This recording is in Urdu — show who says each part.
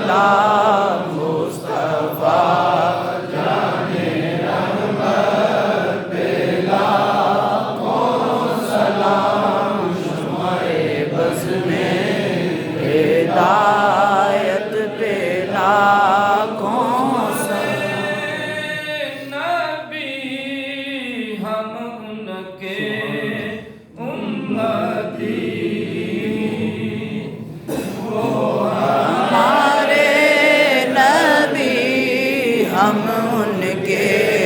Speaker 1: سلام مصطفیٰ جانے رحمت پہ لاکھوں سلام شمع بز میں ہدایت پہ لاکھوں سلام
Speaker 2: نبی ہم ان کے امتی
Speaker 1: ہمارے نبی ہم ان کے